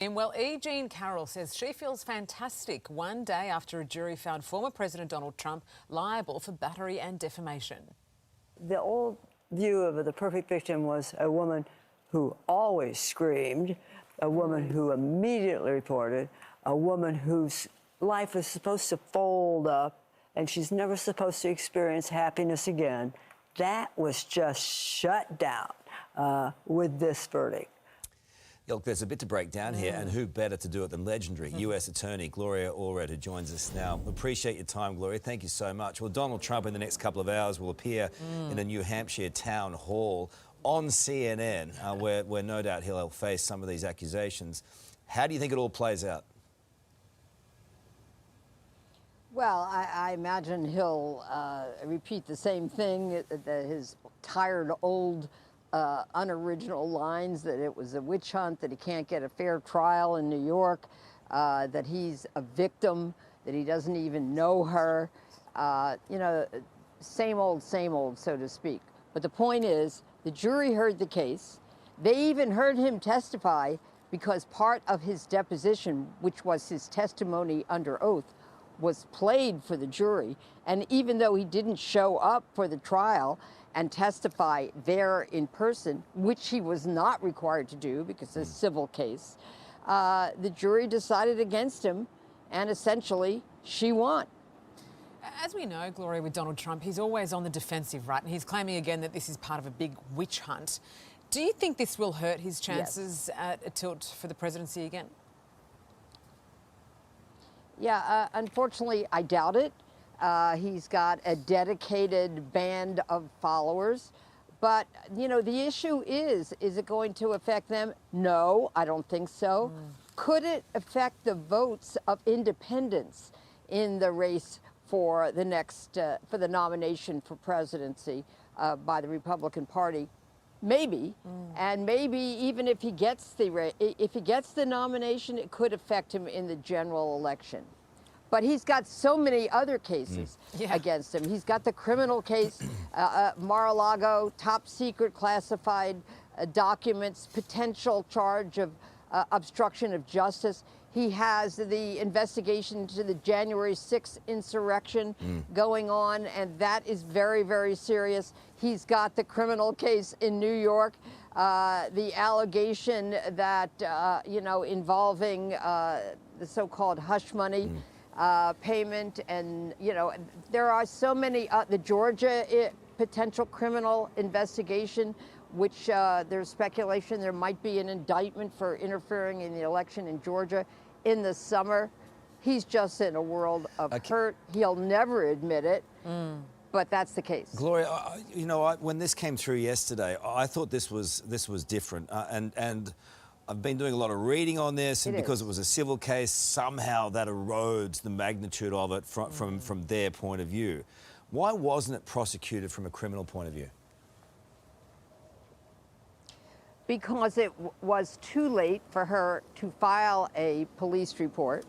And well, Jean Carroll says she feels fantastic one day after a jury found former President Donald Trump liable for battery and defamation. The old view of the perfect victim was a woman who always screamed, a woman who immediately reported, a woman whose life is supposed to fold up and she's never supposed to experience happiness again. That was just shut down with this verdict. Look, there's a bit to break down here, and who better to do it than legendary US Attorney Gloria Allred, who joins us now. Appreciate your time, Gloria. Thank you so much. Well, Donald Trump in the next couple of hours will appear in a New Hampshire town hall on CNN, where no doubt he'll face some of these accusations. How do you think it all plays out? Well, I imagine he'll repeat the same thing, his tired old unoriginal lines, that it was a witch hunt, that he can't get a fair trial in New York, that he's a victim, that he doesn't even know her. You know, same old, so to speak. But the point is, the jury heard the case. They even heard him testify because part of his deposition, which was his testimony under oath, was played for the jury. And even though he didn't show up for the trial and testify there in person, which he was not required to do because it's a civil case, the jury decided against him, and essentially she won. As we know, Gloria, with Donald Trump, he's always on the defensive, right? And he's claiming again that this is part of a big witch hunt. Do you think this will hurt his chances at a tilt for the presidency again? Yeah, unfortunately, I doubt it. He's got a dedicated band of followers. But, you know, the issue is it going to affect them? No, I don't think so. Could it affect the votes of independents in the race for the next, for the nomination for presidency by the Republican Party? Maybe, and maybe even if he gets the nomination, it could affect him in the general election. But he's got so many other cases against him. He's got the criminal case, Mar-a-Lago, top secret classified documents, potential charge of obstruction of justice. He has the investigation into the January 6th insurrection going on, and that is very, very serious. He's got the criminal case in New York, the allegation that, you know, involving the so-called hush money payment. And, you know, there are so many, the Georgia potential criminal investigation, which there's speculation there might be an indictment for interfering in the election in Georgia in the summer. He's just in a world of hurt. He'll never admit it, but that's the case. Gloria, you know, when this came through yesterday, I thought this was different, and I've been doing a lot of reading on this, and because it was a civil case, somehow that erodes the magnitude of it from their point of view. Why wasn't it prosecuted from a criminal point of view? Because it was too late for her to file a police report.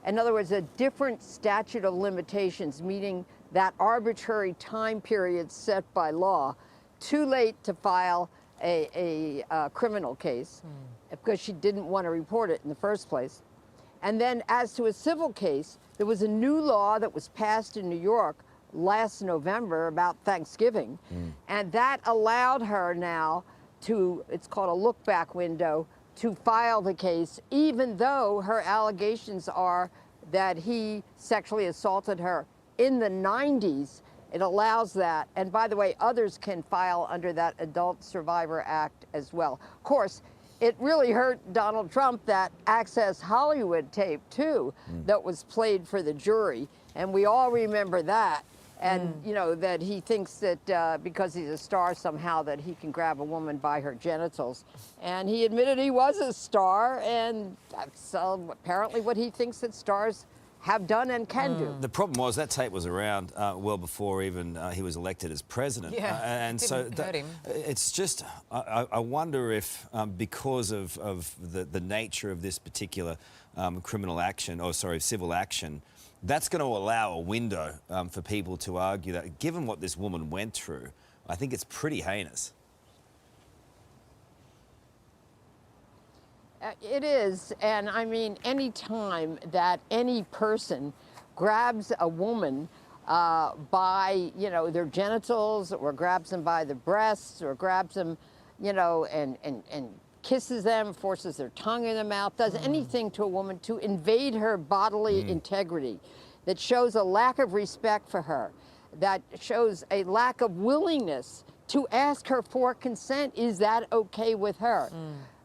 In other words, a different statute of limitations, meaning that arbitrary time period set by law. Too late to file a criminal case because she didn't want to report it in the first place. And then as to a civil case, there was a new law that was passed in New York last November about Thanksgiving, and that allowed her now to, it's called a look-back window, to file the case, even though her allegations are that he sexually assaulted her in the 90s. It allows that. And by the way, others can file under that Adult Survivor Act as well. Of course, it really hurt Donald Trump, that Access Hollywood tape, too, that was played for the jury. And we all remember that. And, you know, that he thinks that because he's a star somehow that he can grab a woman by her genitals. And he admitted he was a star, and that's apparently what he thinks that stars have done and can do. The problem was that tape was around well before even he was elected as president. And so it's just, I wonder if because of the nature of this particular criminal action, or sorry, civil action, that's going to allow a window for people to argue that, given what this woman went through, I think it's pretty heinous. It is, and I mean, any time that any person grabs a woman by, you know, their genitals, or grabs them by the breasts, or grabs them, you know, and kisses them, forces their tongue in their mouth, does anything to a woman to invade her bodily integrity, that shows a lack of respect for her, that shows a lack of willingness to ask her for consent. Is that okay with her?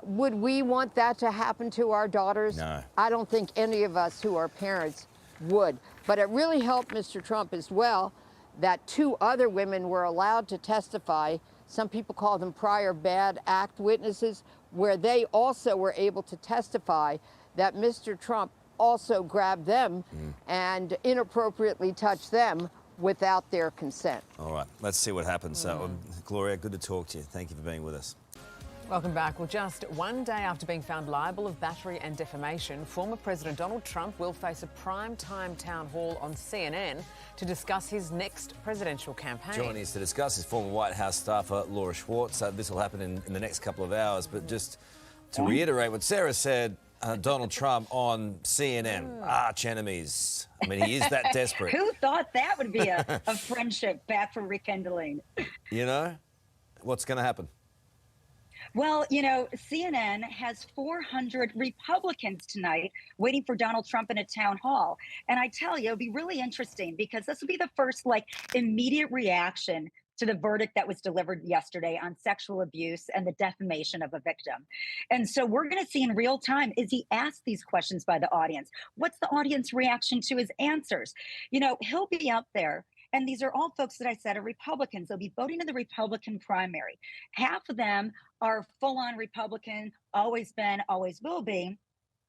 Would we want that to happen to our daughters? No. I don't think any of us who are parents would. But it really helped Mr. Trump as well that 2 other women were allowed to testify. Some people call them prior bad act witnesses, where they also were able to testify that Mr. Trump also grabbed them and inappropriately touched them without their consent. All right, let's see what happens. Gloria, good to talk to you. Thank you for being with us. Welcome back. Well, just one day after being found liable of battery and defamation, former President Donald Trump will face a prime-time town hall on CNN to discuss his next presidential campaign. Joining us to discuss is former White House staffer Laura Schwartz. This will happen in the next couple of hours, but just to reiterate what Sarah said, Donald Trump on CNN, arch enemies. I mean, he is that desperate. Who thought that would be a friendship back for rekindling? You know, what's going to happen? Well, you know, CNN has 400 Republicans tonight waiting for Donald Trump in a town hall. And I tell you, it'll be really interesting because this will be the first, like, immediate reaction to the verdict that was delivered yesterday on sexual abuse and the defamation of a victim. And so we're going to see in real time, is he asked these questions by the audience? What's the audience reaction to his answers? You know, he'll be out there. And these are all folks that I said are Republicans. They'll be voting in the Republican primary. Half of them are full-on Republican, always been, always will be.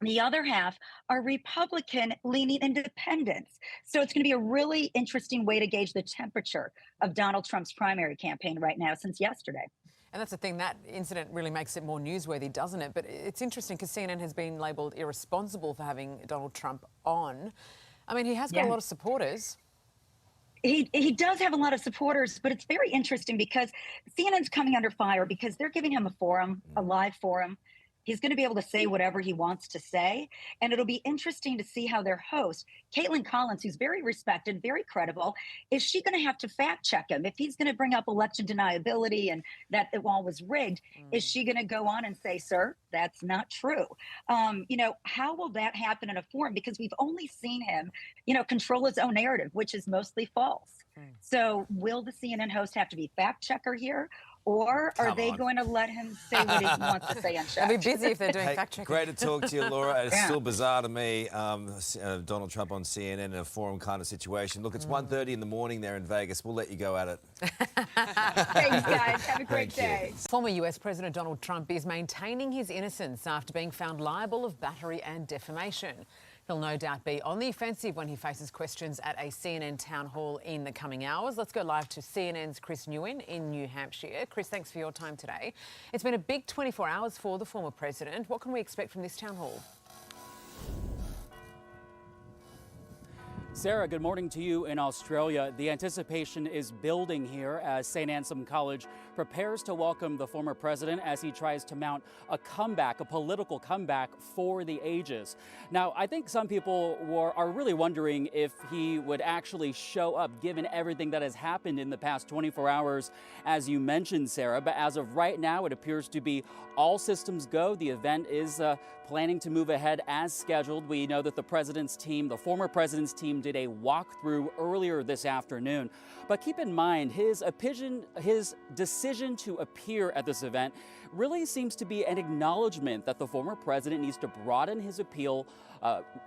The other half are Republican-leaning independents. So it's going to be a really interesting way to gauge the temperature of Donald Trump's primary campaign right now since yesterday. And that's the thing, that incident really makes it more newsworthy, doesn't it? But it's interesting because CNN has been labelled irresponsible for having Donald Trump on. I mean, he has got a lot of supporters. He does have a lot of supporters, but it's very interesting because CNN's coming under fire because they're giving him a forum, a live forum. He's going to be able to say whatever he wants to say. And it'll be interesting to see how their host, Caitlin Collins, who's very respected, very credible, is she going to have to fact check him? If he's going to bring up election deniability and that it all was rigged, is she going to go on and say, sir, that's not true? You know, how will that happen in a forum? Because we've only seen him, you know, control his own narrative, which is mostly false. So will the CNN host have to be fact checker here? Or are they going to let him say what he wants to say unchecked? They'll be busy if they're doing fact checking. Great to talk to you, Laura. It's still bizarre to me, Donald Trump on CNN in a forum kind of situation. Look, it's 1:30 in the morning there in Vegas. We'll let you go at it. Thanks, guys. Have a great day. Former US President Donald Trump is maintaining his innocence after being found liable of battery and defamation. He'll no doubt be on the offensive when he faces questions at a CNN town hall in the coming hours. Let's go live to CNN's Chris Nguyen in New Hampshire. Chris, thanks for your time today. It's been a big 24 hours for the former president. What can we expect from this town hall? Sarah, good morning to you in Australia. The anticipation is building here as St. Anselm College prepares to welcome the former president as he tries to mount a comeback, a political comeback for the ages. Now, I think some people are really wondering if he would actually show up given everything that has happened in the past 24 hours, as you mentioned, Sarah. But as of right now, it appears to be all systems go. The event is planning to move ahead as scheduled. We know that the president's team, the former president's team, did a walkthrough earlier this afternoon. But keep in mind, his decision to appear at this event really seems to be an acknowledgement that the former president needs to broaden his appeal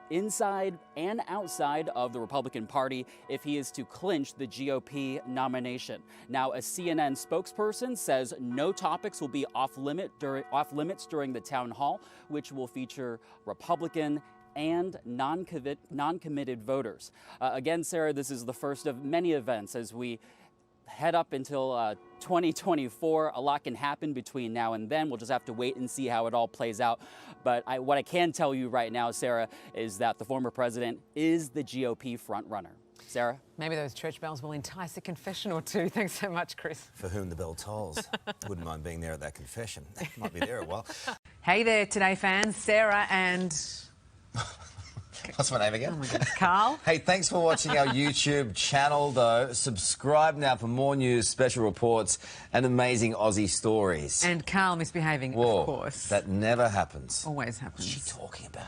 inside and outside of the Republican Party if he is to clinch the GOP nomination. Now, a CNN spokesperson says no topics will be off limits during the town hall, which will feature Republican and non-committed voters. Again, Sarah, this is the first of many events as we head up until 2024. A lot can happen between now and then. We'll just have to wait and see how it all plays out. But what I can tell you right now, Sarah, is that the former president is the GOP frontrunner. Sarah? Maybe those church bells will entice a confession or two. Thanks so much, Chris. For whom the bell tolls. Wouldn't mind being there at that confession. Might be there a while. Hey there, Today fans. Sarah and... What's my name again? Oh my goodness, Carl. Hey, thanks for watching our YouTube channel, though. Subscribe now for more news, special reports, and amazing Aussie stories. And Carl misbehaving, Whoa, of course. that never happens. Always happens. What's she talking about?